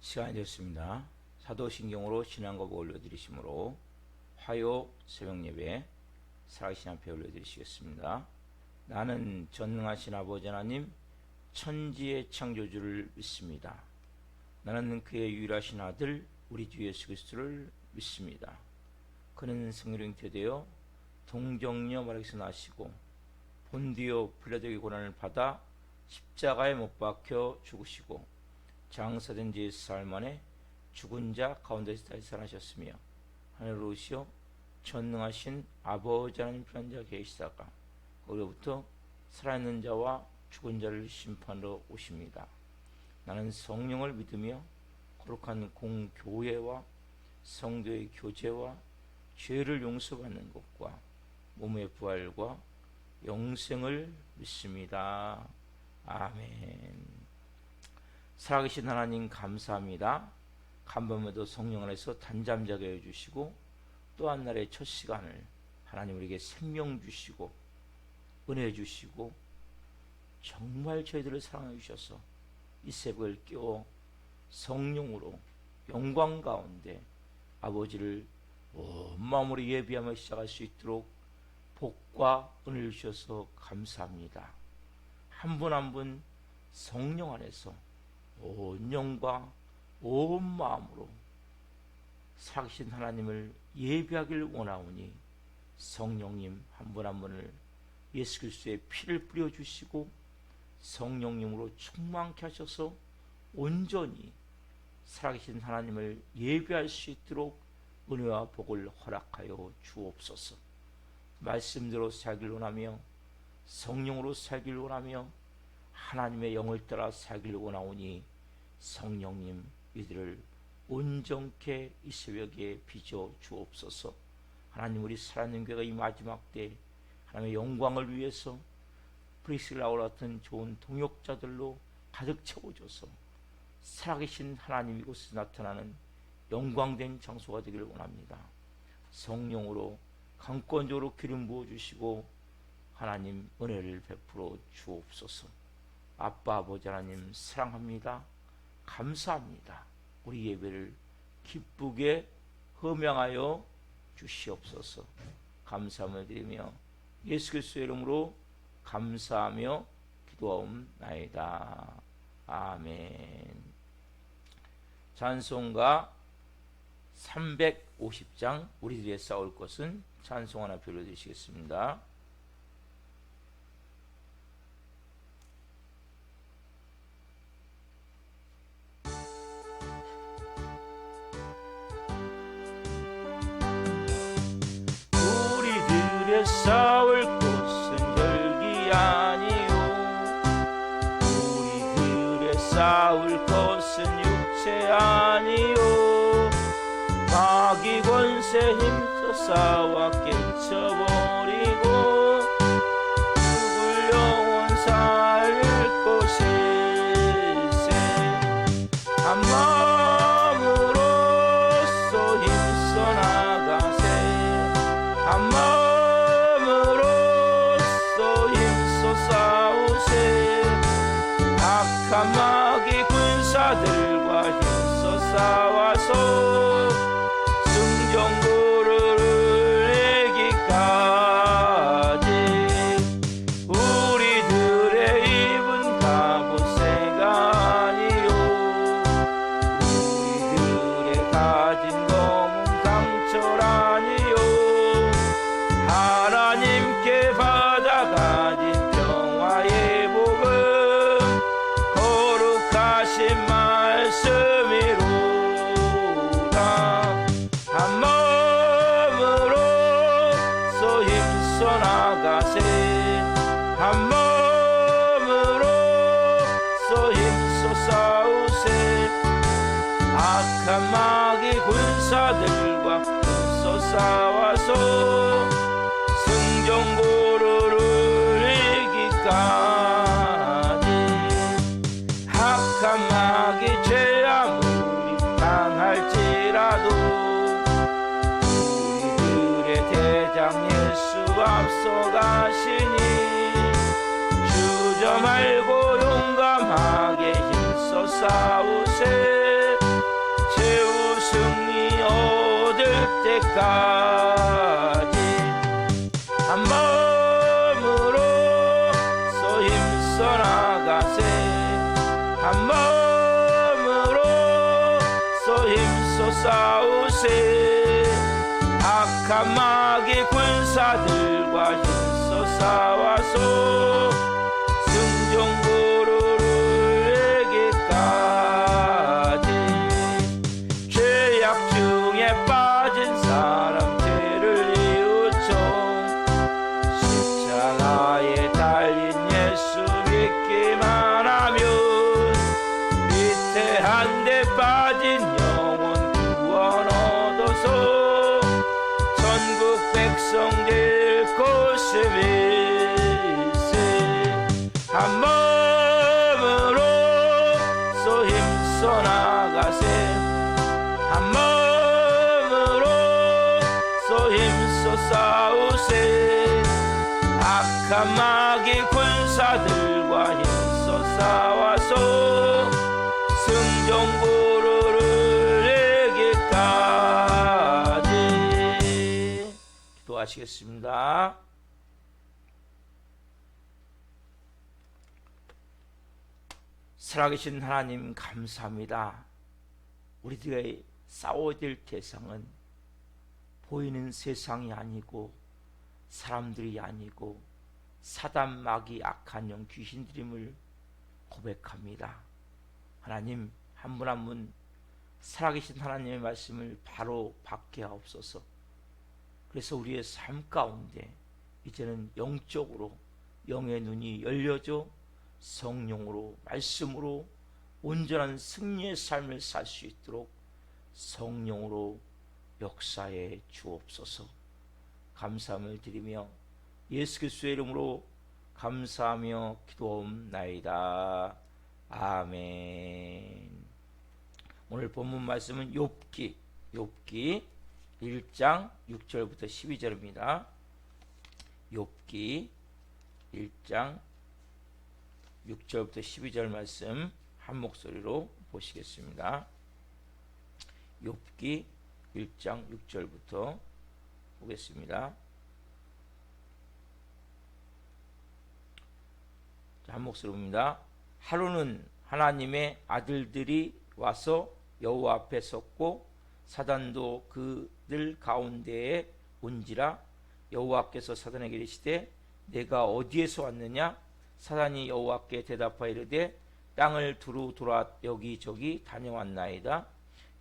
시간이 됐습니다. 사도신경으로 신앙고백 올려드리심으로 화요 새벽예배 살아계신 앞에 올려드리시겠습니다. 나는 전능하신 아버지 하나님 천지의 창조주를 믿습니다. 나는 그의 유일하신 아들 우리 주 예수 그리스도를 믿습니다. 그는 성령 잉태되어 동정녀 마리아에게서 나시고 본디오 빌라도의 고난을 받아 십자가에 못 박혀 죽으시고 장사된 지 사흘 만에 죽은 자 가운데서 다시 살아나셨으며 하늘로 오시어 전능하신 아버지 하나님 편한 자 계시다가 거기로부터 살아있는 자와 죽은 자를 심판하러 오십니다. 나는 성령을 믿으며 거룩한 공교회와 성도의 교제와 죄를 용서받는 것과 몸의 부활과 영생을 믿습니다. 아멘. 살아계신 하나님 감사합니다. 간밤에도 성령 안에서 단잠자게 해주시고 또 한 날의 첫 시간을 하나님 우리에게 생명 주시고 은혜 주시고 정말 저희들을 사랑해 주셔서 이 새벽을 깨워 성령으로 영광 가운데 아버지를 온 마음으로 예비하며 시작할 수 있도록 복과 은혜를 주셔서 감사합니다. 한 분 한 분 성령 안에서 온 영과 온 마음으로 살아계신 하나님을 예비하길 원하오니 성령님 한 분 한 분을 예수 그리스도의 피를 뿌려주시고 성령님으로 충만케 하셔서 온전히 살아계신 하나님을 예비할 수 있도록 은혜와 복을 허락하여 주옵소서. 말씀대로 살길 원하며 성령으로 살길 원하며 하나님의 영을 따라 살길 원하오니 성령님 이들을 온전케 이 새벽에 빚어 주옵소서. 하나님 우리 살아있는 교회가 이 마지막 때 하나님의 영광을 위해서 프리실라와 같은 좋은 동역자들로 가득 채워줘서 살아계신 하나님 이곳에 나타나는 영광된 장소가 되기를 원합니다. 성령으로 강권적으로 기름 부어주시고 하나님 은혜를 베풀어 주옵소서. 아빠 아버지 하나님 사랑합니다. 감사합니다. 우리 예배를 기쁘게 허명하여 주시옵소서. 감사함을 드리며 예수 그리스도의 이름으로 감사하며 기도하옵나이다. 아멘. 찬송가 350장 우리들의 싸울 것은 찬송 하나 불러드리시겠습니다. 싸울 곳은 혈기 아니요 우리들의 싸울 것은 육체 아니요 마귀 권세 힘써 싸워 깨쳐버리고 죽을 영혼 살릴 곳일세 한 마음으로써 힘써 나가세 한 마음 악한 마귀 군사들과 힘써 싸워서 승전구를 이기까지 우리들의 입은 갑옷새가 아니요 우리들의 가진 검은 강철 아니요 하나님께 받아가진 평화의 복음 거룩하신 말씀이로다 한 마음으로서 힘써 나가세 한 마음으로서 힘써 싸우세 악한 마귀 군사들과 힘써 싸워서 승전고를 이기까지 악한 마귀 죄 아무리 당할지라도 우리들의 대장 예수 앞서가시니 주저 말고 용감하게 힘써 싸우세 때까지 한 마음으로 서 힘써 나가세 한 마음으로 서 힘써 싸우세 악한 마귀 군사들과 힘써 싸워서 승전부르르에게까지 죄악 중에 빠진 사람 죄를 이웃쳐 십자가에 달린 예수 믿기만 하면 위태한데 빠진 영혼 구원 얻어서 전국 백성들 곳에 밀세 한 마음으로 서 힘써 나가세 한 마음으로 서 힘써 싸우세 악한 마귀 군사들과 힘써 싸워서 승전부르르에게까지 기도하시겠습니다. 살아계신 하나님 감사합니다. 우리들의 싸워야 될 대상은 보이는 세상이 아니고 사람들이 아니고 사단 마귀 악한 영 귀신들임을 고백합니다. 하나님 한 분 한 분 살아계신 하나님의 말씀을 바로 받게 하옵소서. 그래서 우리의 삶 가운데 이제는 영적으로 영의 눈이 열려져 성령으로 말씀으로 온전한 승리의 삶을 살 수 있도록 성령으로 역사해 주옵소서. 감사함을 드리며 예수 그리스도의 이름으로 감사하며 기도하옵나이다. 아멘. 오늘 본문 말씀은 욥기 1장 6절부터 12절입니다. 욥기 1장 6절부터 12절 말씀 한 목소리로 보시겠습니다. 욥기 1장 6절부터 보겠습니다. 한 목소리 봅니다. 하루는 하나님의 아들들이 와서 여호와 앞에 섰고 사단도 그들 가운데에 온지라. 여호와께서 사단에게 이르시되 내가 어디에서 왔느냐? 사단이 여호와께 대답하여 이르되 땅을 두루 돌아 여기저기 다녀왔나이다.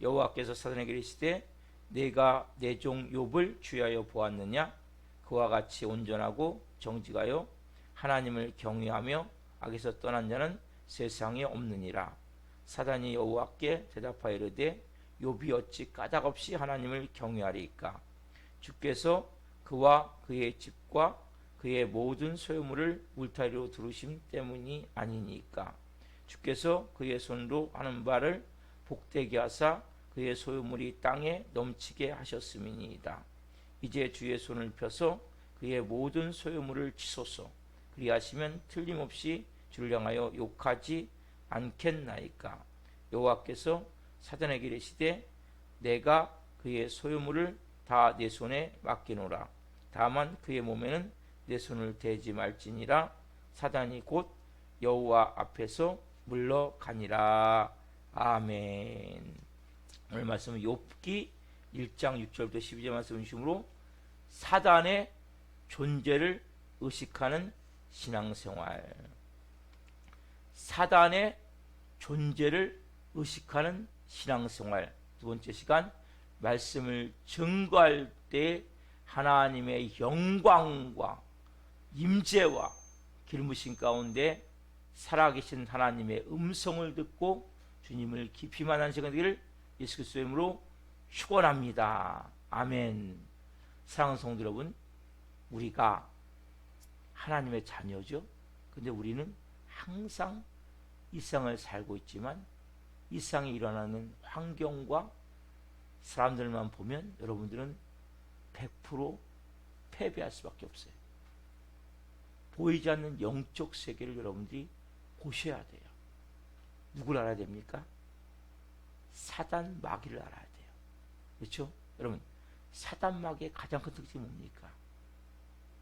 여호와께서 사단에게 이르시되 내가 내 종 욥을 주의하여 보았느냐? 그와 같이 온전하고 정직하여 하나님을 경외하며 악에서 떠난 자는 세상에 없느니라. 사단이 여호와께 대답하여 이르되 욥이 어찌 까닭없이 하나님을 경외하리이까? 주께서 그와 그의 집과 그의 모든 소유물을 울타리로 두르심 때문이 아니니까. 주께서 그의 손으로 하는 바를 복되게 하사 그의 소유물이 땅에 넘치게 하셨음이니이다. 이제 주의 손을 펴서 그의 모든 소유물을 치소서. 그리하시면 틀림없이 주를 향하여 욕하지 않겠나이까. 여호와께서 사단에게 이르시되 내가 그의 소유물을 다 내 손에 맡기노라. 다만 그의 몸에는 내 손을 대지 말지니라. 사단이 곧 여호와 앞에서 물러가니라. 아멘. 오늘 말씀은 욥기 1장 6절부터 12절 말씀 중심으로 사단의 존재를 의식하는 신앙생활, 사단의 존재를 의식하는 신앙생활. 두 번째 시간, 말씀을 증거할 때 하나님의 영광과 임재와 기름부심 가운데 살아계신 하나님의 음성을 듣고 주님을 깊이 만난 시간 되기를 예수 그리스도의 이름으로 축원합니다. 아멘. 사랑하는 성도 여러분, 우리가 하나님의 자녀죠. 근데 우리는 항상 이 세상을 살고 있지만 이 세상에 일어나는 환경과 사람들만 보면 여러분들은 100% 패배할 수밖에 없어요. 보이지 않는 영적 세계를 여러분들이 보셔야 돼요. 누굴 알아야 됩니까? 사단 마귀를 알아야 돼요. 그렇죠? 여러분, 사단마귀의 가장 큰 특징이 뭡니까?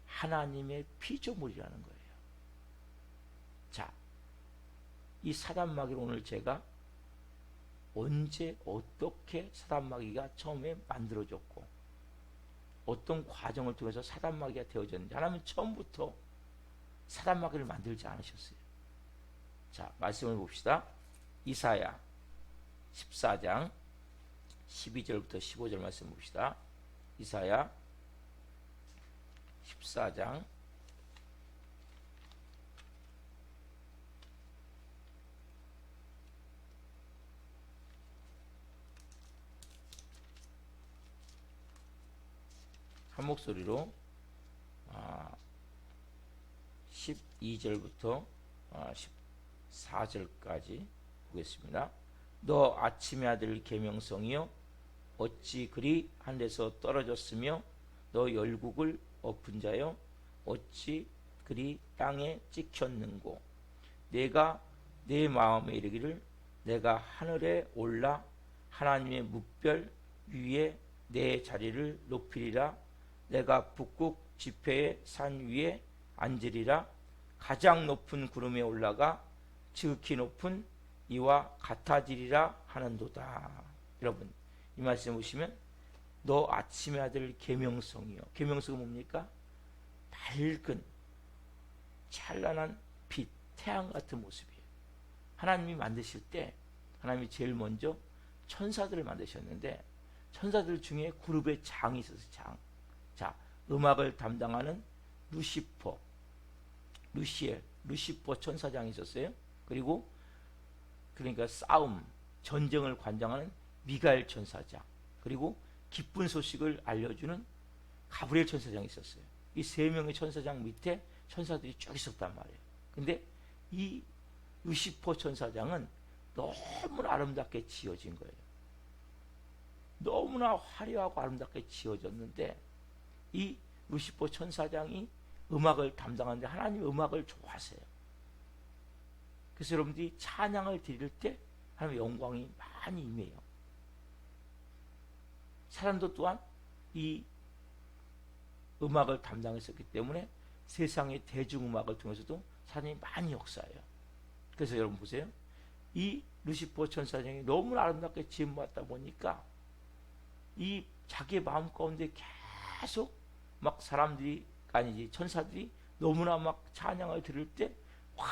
하나님의 피조물이라는 거예요. 자, 이 사단마귀를 오늘 제가 언제 어떻게 사단마귀가 처음에 만들어졌고 어떤 과정을 통해서 사단마귀가 되어졌는지 하나님은 처음부터 사단마귀를 만들지 않으셨어요. 자, 말씀을 봅시다. 이사야 14장 12절부터 15절 말씀 봅시다. 이사야 14장 1 목소리로 12절부터 14절까지 보겠습니다. 너 아침의 아들 계명성이여 어찌 그리 하늘에서 떨어졌으며 너 열국을 엎은 자여 어찌 그리 땅에 찍혔는고 내가 내 마음에 이르기를 내가 하늘에 올라 하나님의 뭇별 위에 내 자리를 높이리라 내가 북극 지폐의 산 위에 앉으리라 가장 높은 구름에 올라가 지극히 높은 이와 같아지리라 하는도다. 여러분 이 말씀 보시면 너 아침의 아들 계명성이요. 계명성은 뭡니까? 밝은 찬란한 빛, 태양 같은 모습이에요. 하나님이 만드실 때 하나님이 제일 먼저 천사들을 만드셨는데 천사들 중에 그룹의 장이 있었어요. 장. 자, 음악을 담당하는 루시퍼, 루시엘, 루시퍼 천사장이 있었어요. 그리고 그러니까 싸움, 전쟁을 관장하는 미가엘 천사장, 그리고 기쁜 소식을 알려주는 가브리엘 천사장이 있었어요. 이 세 명의 천사장 밑에 천사들이 쭉 있었단 말이에요. 근데 이 루시퍼 천사장은 너무나 아름답게 지어진 거예요. 너무나 화려하고 아름답게 지어졌는데 이 루시퍼 천사장이 음악을 담당하는데 하나님 음악을 좋아하세요. 그래서 여러분들이 찬양을 드릴 때 하나님의 영광이 많이 임해요. 사람도 또한 이 음악을 담당했었기 때문에 세상의 대중음악을 통해서도 사람이 많이 역사해요. 그래서 여러분 보세요. 이 루시퍼 천사장이 너무나 아름답게 지음받다 보니까 이 자기의 마음 가운데 계속 막 사람들이 아니지 천사들이 너무나 막 찬양을 들을 때 와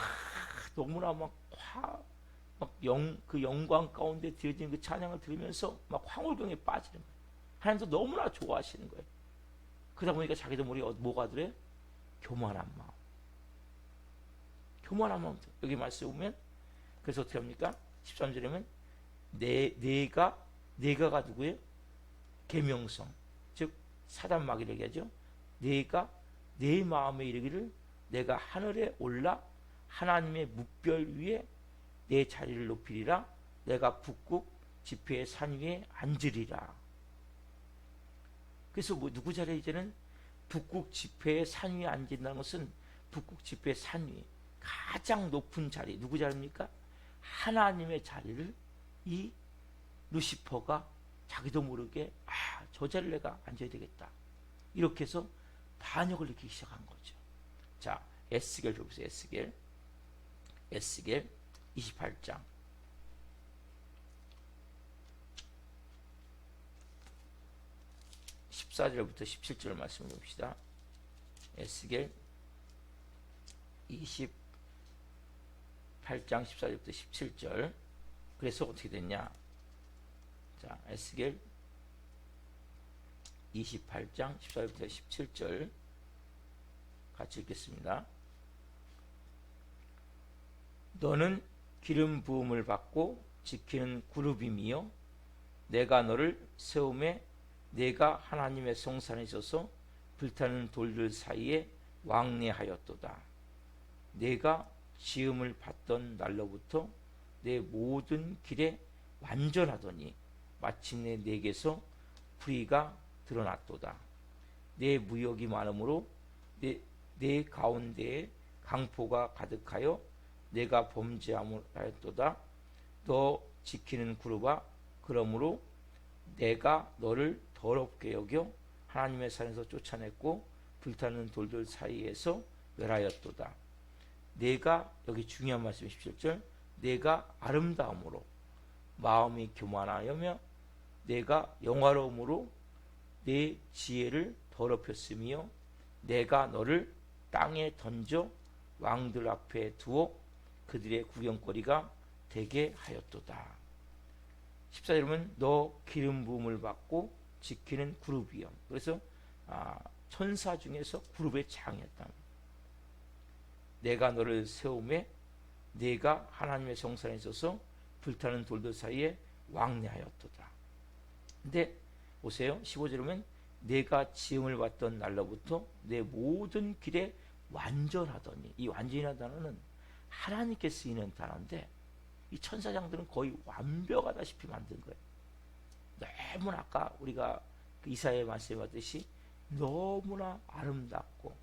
너무나 그 영광 가운데 드려진 그 찬양을 들으면서 막 황홀경에 빠지는 거예요. 하나님도 너무나 좋아하시는 거예요. 그러다 보니까 자기도 모르게 뭐가 들어요? 교만한 마음. 교만한 마음. 여기 말씀 보면 그래서 어떻게 합니까? 13절에 보면 내가가 누구예요? 계명성. 즉 사단마귀를 얘기하죠. 내가 내 마음에 이르기를 내가 하늘에 올라 하나님의 뭇별 위에 내 자리를 높이리라 내가 북극 지폐의 산 위에 앉으리라. 그래서 누구 자리에 이제는 북극 지폐의 산 위에 앉는다는 것은 북극 지폐의 산 위에 가장 높은 자리 누구 자리입니까? 하나님의 자리를 이 루시퍼가 자기도 모르게 저 자리를 내가 앉아야 되겠다. 이렇게 해서 반역을 일으키기 시작한 거죠. 자, 에스겔 보세요. 에스겔 28장 14절부터 17절 말씀을 봅시다. 에스겔 28장 14절부터 17절. 그래서 어떻게 됐냐? 자, 에스겔 28장 14절부터 17절 같이 읽겠습니다. 너는 기름 부음을 받고 지키는 그룹임이요 내가 너를 세움에 내가 하나님의 성산에 있어서 불타는 돌들 사이에 왕래하였도다. 내가 지음을 받던 날로부터 내 모든 길에 완전하더니 마침내 내게서 불의가 드러났도다. 내 무역이 많으므로 내 가운데에 강포가 가득하여 내가 범죄하였도다. 너 지키는 그룹아 그러므로 내가 너를 더럽게 여겨 하나님의 산에서 쫓아냈고 불타는 돌들 사이에서 멸하였도다. 내가, 여기 중요한 말씀 17절, 내가 아름다움으로 마음이 교만하여며 내가 영화로움으로 내 지혜를 더럽혔으며 내가 너를 땅에 던져 왕들 앞에 두어 그들의 구경거리가 되게 하였도다. 14절은 너 기름 부음을 받고 지키는 그룹이요. 그래서 천사 중에서 그룹의 장이었다. 내가 너를 세우매 내가 하나님의 성산에 있어서 불타는 돌들 사이에 왕래하였도다. 근데 보세요. 15절은 내가 지음을 받던 날로부터 내 모든 길에 완전하더니, 이 완전이라는 단어는 하나님께 쓰이는 단어인데 이 천사장들은 거의 완벽하다시피 만든 거예요. 너무나 아까 우리가 그 이사야의 말씀에 봤듯이 너무나 아름답고,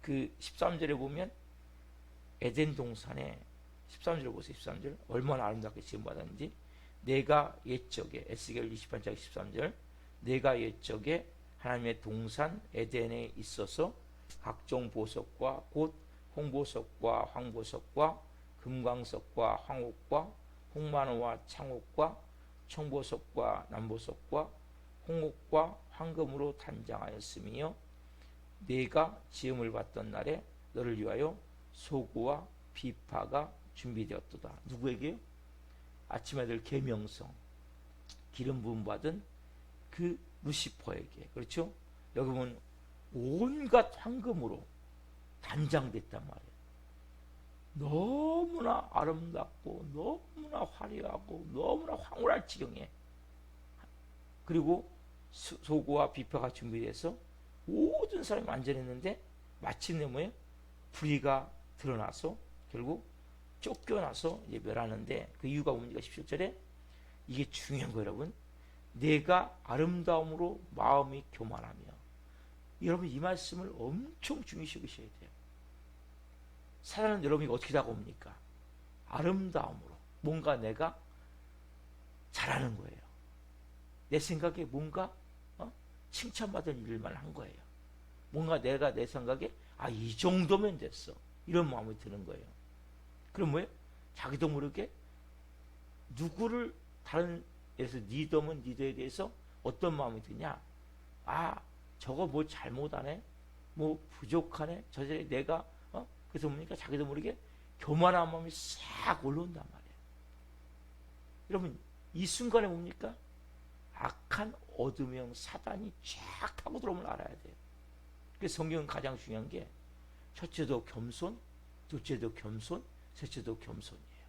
그 13절에 보면 에덴 동산에 13절 보세요. 13절 얼마나 아름답게 지음받았는지, 내가 옛적에, 에스겔 28장 13절, 내가 옛적에 하나님의 동산 에덴에 있어서 각종 보석과 곧 홍보석과 황보석과 금광석과 황옥과 홍마노와 창옥과 청보석과 남보석과 홍옥과 황금으로 단장하였으며 내가 지음을 받던 날에 너를 위하여 소구와 비파가 준비되었도다. 누구에게요? 아침에 들 계명성, 기름 부음 받은 그 루시퍼에게. 그렇죠? 여기 보면 온갖 황금으로 단장됐단 말이에요. 너무나 아름답고 너무나 화려하고 너무나 황홀할 지경에, 그리고 소고와 비파가 준비돼서 모든 사람이 완전했는데 마침내 뭐예요? 불의가 드러나서 결국 쫓겨나서 이제 멸하는데, 그 이유가 뭡니까? 17절에 이게 중요한 거예요, 여러분. 내가 아름다움으로 마음이 교만하며. 여러분 이 말씀을 엄청 중요시 여기셔야 돼요. 사단은 여러분이 어떻게 다가옵니까? 아름다움으로. 뭔가 내가 잘하는 거예요. 내 생각에 뭔가 칭찬받을 일만 한 거예요. 뭔가 내가 내 생각에 이 정도면 됐어. 이런 마음이 드는 거예요. 그럼 뭐예요? 자기도 모르게 누구를, 다른, 예를 들어서 리더면 리더에 대해서 어떤 마음이 드냐? 저거 뭐 잘못하네? 뭐 부족하네? 저절에 내가 그래서 뭡니까? 자기도 모르게 교만한 마음이 싹 올라온단 말이에요. 여러분 이 순간에 뭡니까? 악한 어둠형 사단이 쫙 타고 들어오면 알아야 돼요. 그래서 성경은 가장 중요한 게 첫째도 겸손, 둘째도 겸손, 셋째도 겸손이에요.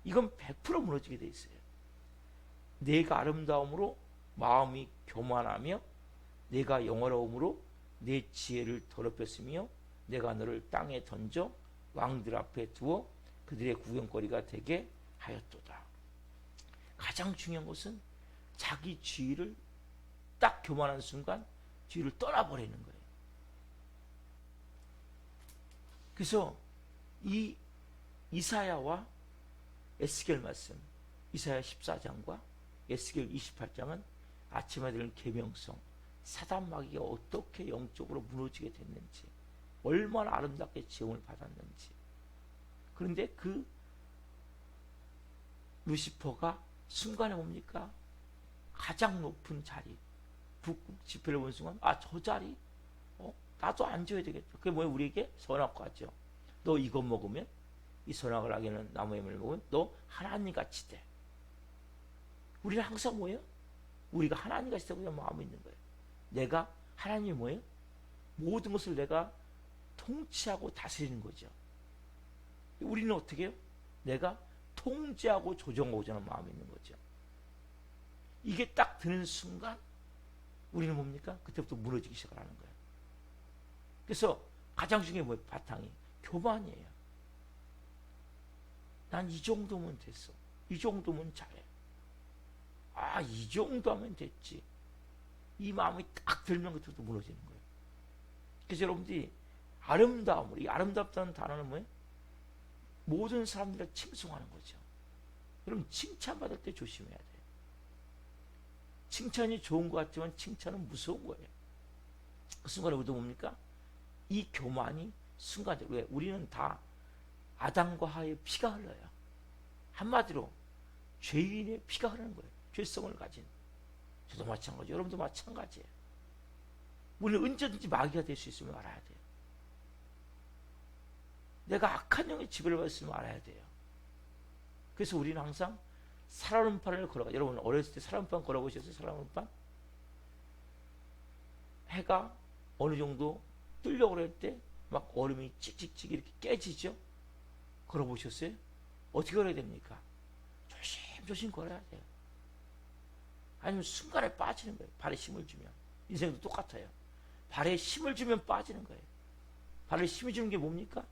이건 100% 무너지게 돼 있어요. 내가 아름다움으로 마음이 교만하며 내가 영화로움으로 내 지혜를 더럽혔으며 내가 너를 땅에 던져 왕들 앞에 두어 그들의 구경거리가 되게 하였도다. 가장 중요한 것은 자기 지위를 딱 교만한 순간 지위를 떠나버리는 거예요. 그래서 이 이사야와 에스겔 말씀, 이사야 14장과 에스겔 28장은 아침에 들은 계명성, 사단 마귀가 어떻게 영적으로 무너지게 됐는지, 얼마나 아름답게 지음을 받았는지. 그런데 그 루시퍼가 순간에 뭡니까? 가장 높은 자리, 북극 지표를 본 순간 저 자리 나도 앉아야 되겠다. 그게 뭐예요? 우리에게 선악과죠. 너 이거 먹으면, 이 선악을 하게 하는 나무의 물을 먹으면 너 하나님 같이 돼. 우리는 항상 뭐예요? 우리가 하나님 같이 되고자 마음이 있는 거예요. 내가 하나님이 뭐예요? 모든 것을 내가 통치하고 다스리는 거죠. 우리는 어떻게 해요? 내가 통제하고 조정하고자 하는 마음이 있는 거죠. 이게 딱 드는 순간 우리는 뭡니까? 그때부터 무너지기 시작하는 거예요. 그래서 가장 중요한 뭐예요? 바탕이 교만이에요. 난 이 정도면 됐어. 이 정도면 잘해. 이 정도 하면 됐지. 이 마음이 딱 들면 그때부터 무너지는 거예요. 그래서 여러분들이 아름다움으로, 이 아름답다는 단어는 뭐예요? 모든 사람들을 칭송하는 거죠. 여러분 칭찬받을 때 조심해야 돼요. 칭찬이 좋은 것 같지만 칭찬은 무서운 거예요. 그 순간에 의도 뭡니까? 이 교만이 순간적으로, 왜? 우리는 다 아담과 하와의 피가 흘러요. 한마디로 죄인의 피가 흐르는 거예요. 죄성을 가진. 저도 마찬가지예요. 여러분도 마찬가지예요. 우리는 언제든지 마귀가 될 수 있음을 알아야 돼요. 내가 악한 영의 지배를 받았음을 알아야 돼요. 그래서 우리는 항상 살얼음판을 걸어가. 여러분 어렸을 때 살얼음판 걸어보셨어요? 살얼음판? 해가 어느 정도 뜨려고 그럴 때 막 얼음이 찍찍찍 이렇게 깨지죠? 걸어보셨어요? 어떻게 걸어야 됩니까? 조심조심 걸어야 돼요. 아니면 순간에 빠지는 거예요. 발에 힘을 주면. 인생도 똑같아요. 발에 힘을 주면 빠지는 거예요. 발에 힘을 주는 게 뭡니까?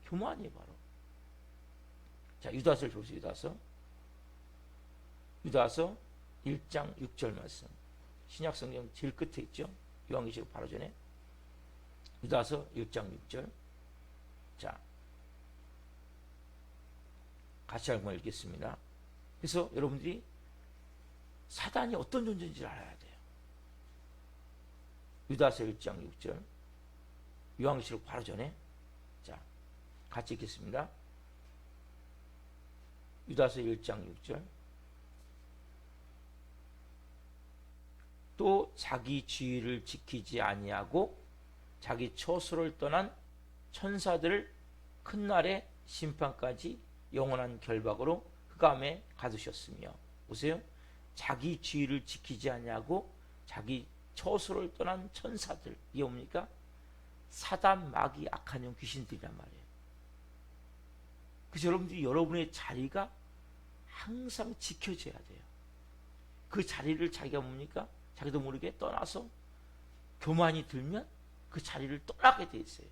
교만이에요, 바로. 자, 유다서를 보세요. 유다서 1장 6절 말씀. 신약성경 제일 끝에 있죠. 요한계시록 바로 전에. 유다서 1장 6절. 자, 같이 한번 읽겠습니다. 그래서 여러분들이 사단이 어떤 존재인지를 알아야 돼요. 유다서 1장 6절. 요한계시록 바로 전에. 자, 같이 읽겠습니다. 유다서 1장 6절. 또 자기 지위를 지키지 아니하고 자기 처소를 떠난 천사들을 큰 날의 심판까지 영원한 결박으로 흑암에 가두셨으며. 보세요. 자기 지위를 지키지 아니하고 자기 처소를 떠난 천사들. 이게 뭡니까? 사단, 마귀, 악한 영, 귀신들이란 말이에요. 그래서 여러분들이 여러분의 자리가 항상 지켜져야 돼요. 그 자리를 자기가 뭡니까? 자기도 모르게 떠나서 교만이 들면 그 자리를 떠나게 돼 있어요.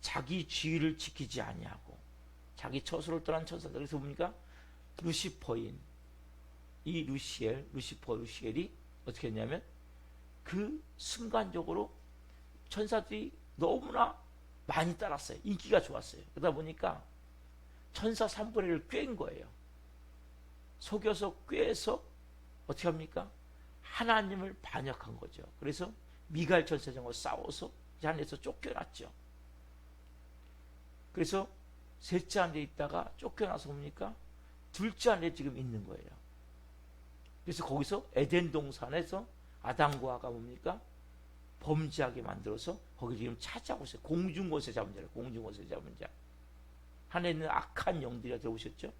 자기 지위를 지키지 아니하고 자기 처소를 떠난 천사들. 그래서 뭡니까? 루시퍼인 이 루시엘이 어떻게 했냐면 그 순간적으로 천사들이 너무나 많이 따랐어요. 인기가 좋았어요. 그러다 보니까 천사 3분의 1을 꿰인 거예요. 속여서 꿰서 어떻게 합니까? 하나님을 반역한 거죠. 그래서 미가엘 천사장과 싸워서 자리에서 쫓겨났죠. 그래서 셋째 안에 있다가 쫓겨나서 뭡니까? 둘째 안에 지금 있는 거예요. 그래서 거기서 에덴 동산에서 아담과 하와가 뭡니까? 범죄하게 만들어서 거기 지금 찾아오고 있어요. 공중곳에 잡은 자를, 공중곳에 잡은 자. 하늘에 있는 악한 영들이 들어오셨죠?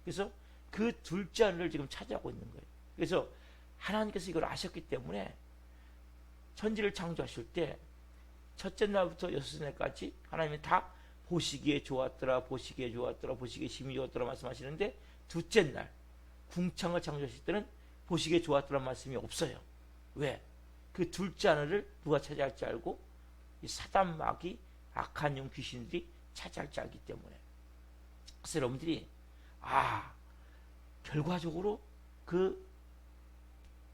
그래서 그 둘째 하늘을 지금 찾아오고 있는 거예요. 그래서 하나님께서 이걸 아셨기 때문에 천지를 창조하실 때 첫째 날부터 여섯째 날까지 하나님이 다 보시기에 좋았더라, 보시기에 좋았더라, 보시기에 심히 좋았더라 말씀하시는데, 둘째 날 궁창을 창조하실 때는 보시기에 좋았더라 말씀이 없어요. 왜? 그 둘째 하늘을 누가 차지할지 알고 이 사단, 마귀, 악한 영, 귀신들이 차지할지 알기 때문에. 그래서 여러분들이 결과적으로 그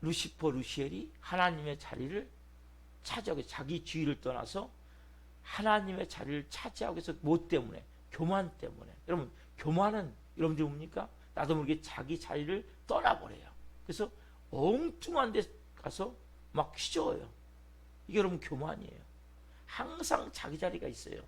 루시엘이 하나님의 자리를 차지하고 자기 지위를 떠나서 하나님의 자리를 차지하기 위해서 뭐 때문에? 교만 때문에. 여러분, 교만은 여러분들 뭡니까? 나도 모르게 자기 자리를 떠나버려요. 그래서 엉뚱한 데 가서 막 휘저어요. 이게 여러분 교만이에요. 항상 자기 자리가 있어요.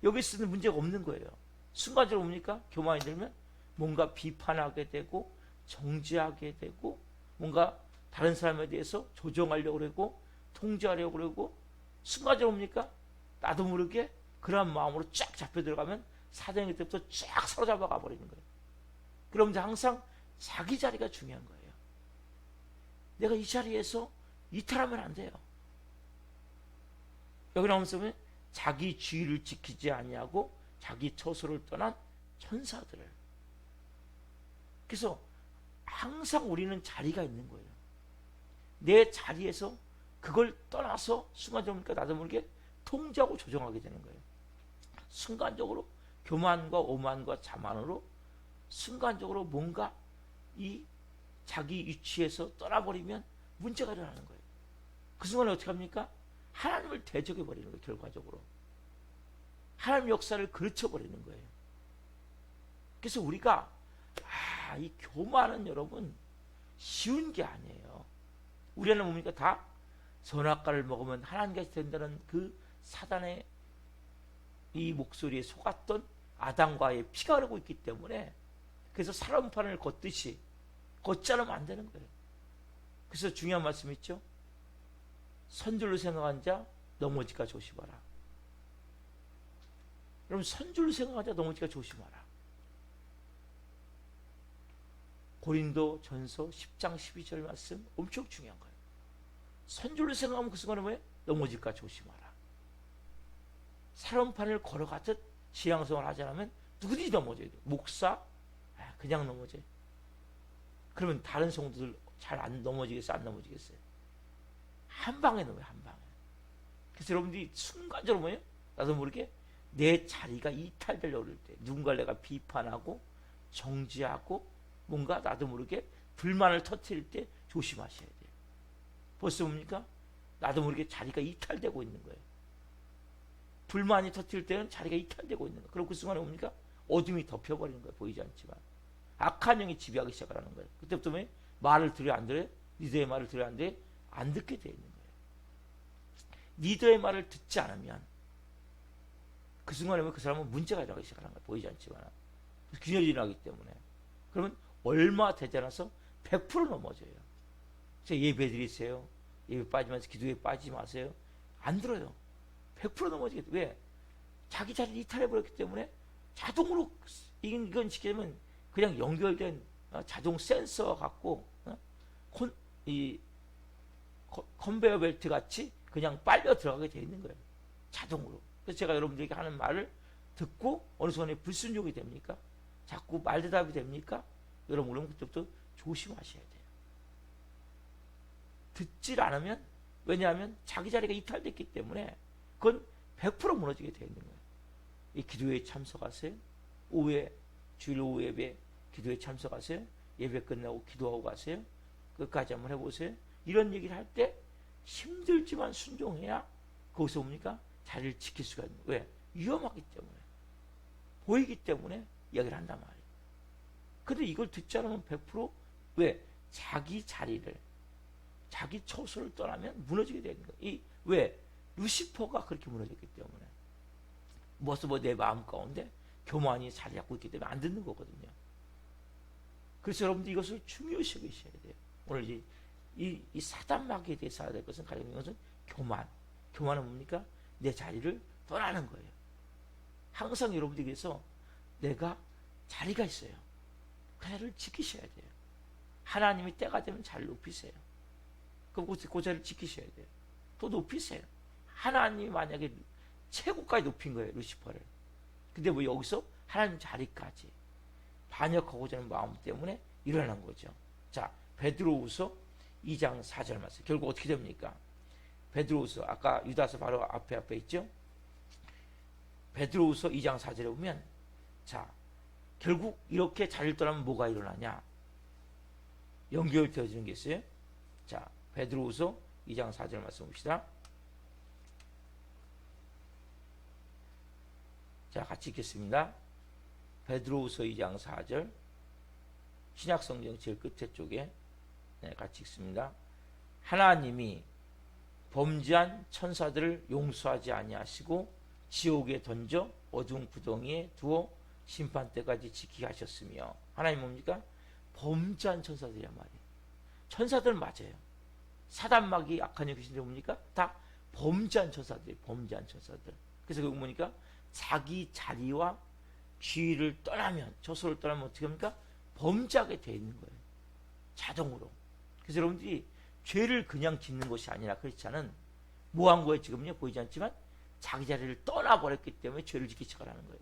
여기 쓰는 문제가 없는 거예요. 순간적으로 뭡니까? 교만이 들면 뭔가 비판하게 되고 정죄하게 되고 뭔가 다른 사람에 대해서 조정하려고 그러고 통제하려고 그러고 순간적으로 뭡니까? 나도 모르게 그런 마음으로 쫙 잡혀 들어가면 사단이 그때부터 쫙 사로잡아 가버리는 거예요. 그러면 항상 자기 자리가 중요한 거예요. 내가 이 자리에서 이탈하면 안 돼요. 여기 나오면서 자기 지위를 지키지 아니하고 자기 처소를 떠난 천사들을. 그래서 항상 우리는 자리가 있는 거예요. 내 자리에서 그걸 떠나서 순간적으로 나도 모르게 통제하고 조정하게 되는 거예요. 순간적으로 교만과 오만과 자만으로 순간적으로 뭔가 이 자기 위치에서 떠나버리면 문제가 일어나는 거예요. 그 순간에 어떻게 합니까? 하나님을 대적해버리는 거예요. 결과적으로 하나님 역사를 그르쳐버리는 거예요. 그래서 우리가 이 교만은 여러분 쉬운 게 아니에요. 우리는 뭡니까? 다 선악과를 먹으면 하나님께서 된다는 그 사단의 이 목소리에 속았던 아담과의 피가 흐르고 있기 때문에, 그래서 사람판을 걷듯이 걷지 않으면 안 되는 거예요. 그래서 중요한 말씀 있죠. 선줄로 생각한 자 넘어질까 조심하라. 여러분, 선줄로 생각한 자 넘어질까 조심하라. 고린도 전서 10장 12절 말씀 엄청 중요한 거예요. 선줄로 생각하면 그 순간에 왜? 넘어질까 조심하라. 사람판을 걸어가듯 신앙생활을 하지 않으면 누구든지 넘어져야 돼요. 목사? 그냥 넘어져요. 그러면 다른 성도들 잘 안 넘어지겠어요? 안 넘어지겠어요? 한 방에 넘어요, 한 방에. 그래서 여러분들이 순간적으로 뭐예요? 나도 모르게 내 자리가 이탈되려고 그럴 때, 누군가를 내가 비판하고 정지하고 뭔가 나도 모르게 불만을 터뜨릴 때 조심하셔야 돼요. 벌써 뭡니까? 나도 모르게 자리가 이탈되고 있는 거예요. 불만이 터뜨릴 때는 자리가 이탈되고 있는 거예요. 그럼 그 순간에 뭡니까? 어둠이 덮여버리는 거예요. 보이지 않지만. 악한 영이 지배하기 시작하는 거예요. 그때부터 왜? 말을 들어야 안 들어요? 리더의 말을 들어야 안 돼? 안 듣게 되어 있는 거예요. 리더의 말을 듣지 않으면 그 순간에 그 사람은 문제가 일어나기 시작하는 거예요. 보이지 않지만. 균열이 일어나기 때문에. 그러면 얼마 되지 않아서 100% 넘어져요. 제가 예배 드리세요. 예배 빠지면서 기도에 빠지지 마세요. 안 들어요. 100% 넘어지겠다. 왜? 자기 자리를 이탈해버렸기 때문에 자동으로 이건 시키면 그냥 연결된 자동 센서 갖고 컨베이어 벨트 같이 그냥 빨려 들어가게 되어 있는 거예요. 자동으로. 그래서 제가 여러분들에게 하는 말을 듣고 어느 순간에 불순종이 됩니까? 자꾸 말대답이 됩니까? 여러분 그때부터 조심하셔야 돼요. 듣질 않으면, 왜냐하면 자기 자리가 이탈됐기 때문에 그건 100% 무너지게 되어 있는 거예요. 이 기도회에 참석하세요. 오후에, 주일 오후 예배 기도회에 참석하세요. 예배 끝나고 기도하고 가세요. 끝까지 한번 해보세요. 이런 얘기를 할 때 힘들지만 순종해야 거기서 뭡니까? 자리를 지킬 수가 있는 거예요. 왜? 위험하기 때문에. 보이기 때문에 이야기를 한단 말이에요. 근데 이걸 듣지 않으면 100% 왜? 자기 자리를, 자기 처소를 떠나면 무너지게 되는 거예요. 왜? 루시퍼가 그렇게 무너졌기 때문에. 내 마음 가운데 교만이 자리 잡고 있기 때문에 안 듣는 거거든요. 그래서 여러분들 이것을 중요시 여기셔야 돼요. 오늘 이 사단마귀에 대해서 알아야 될 것은, 가장 중요한 것은 교만. 교만은 뭡니까? 내 자리를 떠나는 거예요. 항상 여러분들에게서 내가 자리가 있어요. 그 자리를 지키셔야 돼요. 하나님이 때가 되면 자리를 높이세요. 그럼 그 자리를 지키셔야 돼요. 또 높이세요. 하나님이 만약에 최고까지 높인 거예요, 루시퍼를. 근데 뭐 여기서 하나님 자리까지 반역하고자 하는 마음 때문에 일어난 거죠. 자, 베드로후서 2장 4절 말씀. 결국 어떻게 됩니까? 베드로후서, 아까 유다서 바로 앞에 있죠? 베드로후서 2장 4절에 보면, 자, 결국 이렇게 자리를 떠나면 뭐가 일어나냐? 연결되어지는 게 있어요. 자, 베드로후서 2장 4절 말씀 봅시다. 자, 같이 읽겠습니다. 베드로후서 2장 4절, 신약성경 제일 끝에 쪽에 같이 읽습니다. 하나님이 범죄한 천사들을 용서하지 아니하시고 지옥에 던져 어두운 구덩이에 두어 심판 때까지 지키게 하셨으며. 하나님 뭡니까? 범죄한 천사들이란 말이에요. 천사들은 맞아요. 사단마귀 악한 영귀신들 뭡니까? 다 범죄한 천사들이에요. 범죄한 천사들. 그래서 그거 보니까 자기 자리와 지위를 떠나면, 저소를 떠나면 어떻게 합니까? 범죄하게 되어 있는 거예요. 자동으로. 그래서 여러분들이 죄를 그냥 짓는 것이 아니라 크리스찬은 뭐 한 거예요? 지금요? 보이지 않지만 자기 자리를 떠나버렸기 때문에 죄를 짓기 시작하는 거예요.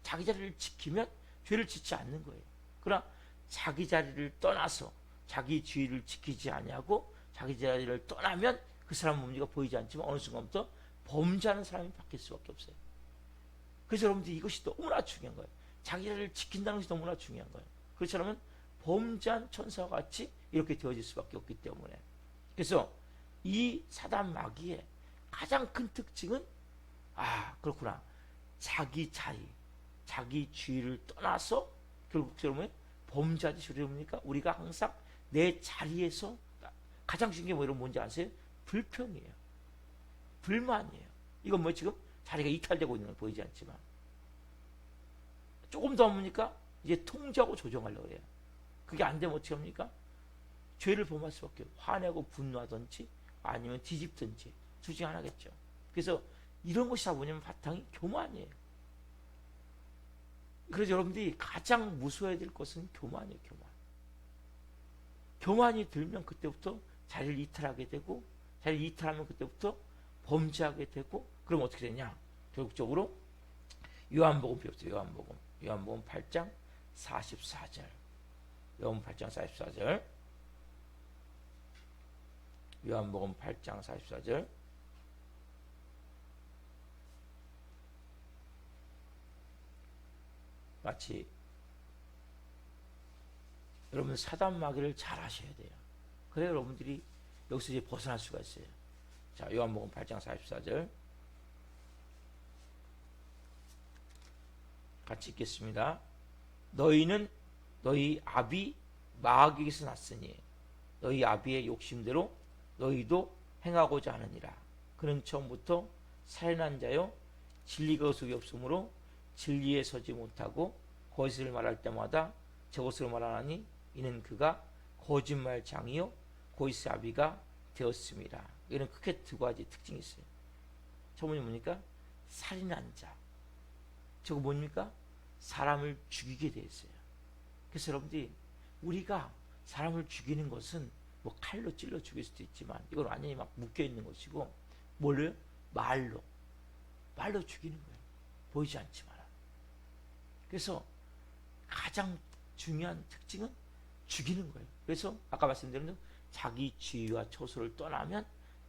자기 자리를 지키면 죄를 짓지 않는 거예요. 그러나 자기 자리를 떠나서 자기 지위를 지키지 아니하고 자기 자리를 떠나면 그 사람은 뭡니까? 보이지 않지만 어느 순간부터 범죄하는 사람이 바뀔 수밖에 없어요. 그래서 여러분들 이것이 너무나 중요한 거예요. 자기 자리를 지킨다는 것이 너무나 중요한 거예요. 그렇지 않으면 범죄한 천사와 같이 이렇게 되어질 수밖에 없기 때문에. 그래서 이 사단 마귀의 가장 큰 특징은, 그렇구나, 자기 자리, 자기 주의를 떠나서 결국 여러분 범죄하듯이 그러니까 우리가 항상 내 자리에서 가장 중요한 게 뭐 이런 뭔지 아세요? 불평이에요. 불만이에요. 이건 뭐 지금 자리가 이탈되고 있는 걸 보이지 않지만 조금 더 하니까 이제 통제하고 조정하려고 해요. 그게 안 되면 어떻게 합니까? 죄를 범할 수밖에 없어요. 화내고 분노하든지 아니면 뒤집든지 둘 중에 하나겠죠. 그래서 이런 것이 다 뭐냐면 바탕이 교만이에요. 그래서 여러분들이 가장 무서워야 될 것은 교만이에요. 교만. 교만이 들면 그때부터 자리를 이탈하게 되고 자리를 이탈하면 그때부터 범죄하게 되고 그럼 어떻게 되냐? 결국적으로 요한복음 배웠어요. 요한복음 8장 44절. 요한복음 8장 44절. 요한복음 8장 44절. 마치 여러분 사단 마귀를 잘 하셔야 돼요. 그래야 여러분들이 여기서 이제 벗어날 수가 있어요. 자, 요한복음 8장 44절 같이 읽겠습니다. 너희는 너희 아비 마귀에게서 났으니 너희 아비의 욕심대로 너희도 행하고자 하느니라. 그는 처음부터 살인한 자요 진리가 그 속에 없으므로 진리에 서지 못하고 거짓을 말할 때마다 저것으로 말하나니 이는 그가 거짓말장이요 거짓의 아비가 되었습니다. 이런 크게 두 가지 특징이 있어요. 처음이 뭡니까? 살인한 자. 저거 뭡니까? 사람을 죽이게 돼 있어요. 그래서 여러분들이 우리가 사람을 죽이는 것은 뭐 칼로 찔러 죽일 수도 있지만 이건 완전히 막 묶여 있는 것이고 뭘로요? 말로 죽이는 거예요. 보이지 않지만. 그래서 가장 중요한 특징은 죽이는 거예요. 그래서 아까 말씀드린 대로 자기 지위와 처소를 떠나면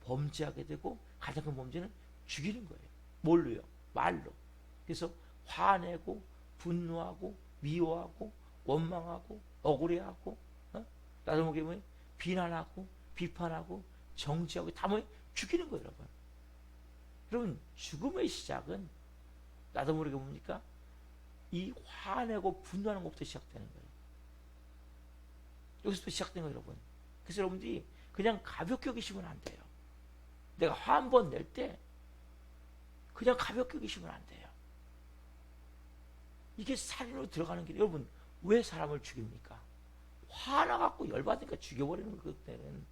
범죄하게 되고 가장 큰 범죄는 죽이는 거예요. 뭘로요? 말로. 그래서 화내고 분노하고 미워하고 원망하고 억울해하고 나도 모르게 뭐 비난하고 비판하고 정죄하고 다 뭐 죽이는 거예요, 여러분. 여러분 죽음의 시작은 나도 모르게 뭡니까? 이 화내고 분노하는 것부터 시작되는 거예요. 여기서부터 시작된 거예요, 여러분. 그래서 여러분들이 그냥 가볍게 여기시면 안 돼요. 내가 화 한 번 낼 때 그냥 가볍게 여기시면 안 돼요. 이게 살인으로 들어가는 게 여러분 왜 사람을 죽입니까? 화나갖고 열받으니까 죽여버리는 거 그때는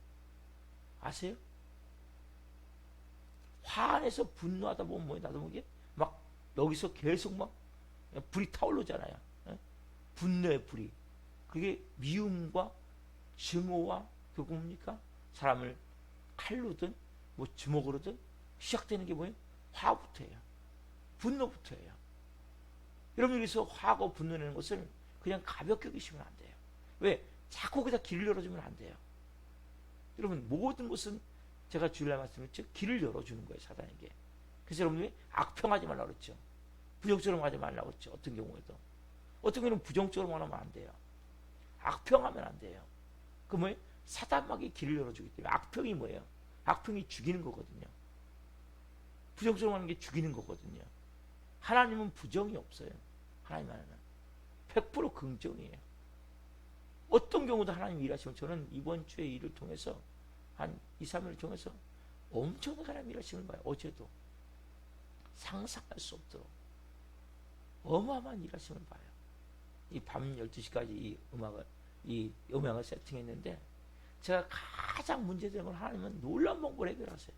아세요? 화내서 분노하다 보면 뭐예요? 나도 모르게 막 여기서 계속 막 불이 타오르잖아요. 분노의 불이. 그게 미움과 증오와 그거 뭡니까? 사람을 칼로든 뭐 주먹으로든 시작되는 게 뭐예요? 화부터예요. 분노부터예요. 여러분 여기서 화하고 분노내는 것을 그냥 가볍게 여기시면 안 돼요. 왜? 자꾸 거기다 길을 열어주면 안 돼요. 여러분 모든 것은 제가 주일날 말씀드렸죠. 길을 열어주는 거예요. 사단에게. 그래서 여러분이 악평하지 말라고 그랬죠. 부정적으로 하지 말라고 그랬죠. 어떤 경우에도. 어떤 경우는 부정적으로 하면 안 돼요. 악평하면 안 돼요. 그 뭐예요? 사단마귀 길을 열어주기 때문에. 악평이 뭐예요? 악평이 죽이는 거거든요. 부정적으로 하는 게 죽이는 거거든요. 하나님은 부정이 없어요. 하나님 하나는 100% 긍정이에요. 어떤 경우도 하나님 일하시면 저는 이번 주에 일을 통해서 한 2, 3일을 통해서 엄청나게 하나님 일하시는 거예요. 어제도 상상할 수 없도록 어마어마한 일하심을 봐요. 이 밤 12시까지 이 음악을 세팅했는데 제가 가장 문제되는 건 하나님은 놀라운 방법을 해결하세요.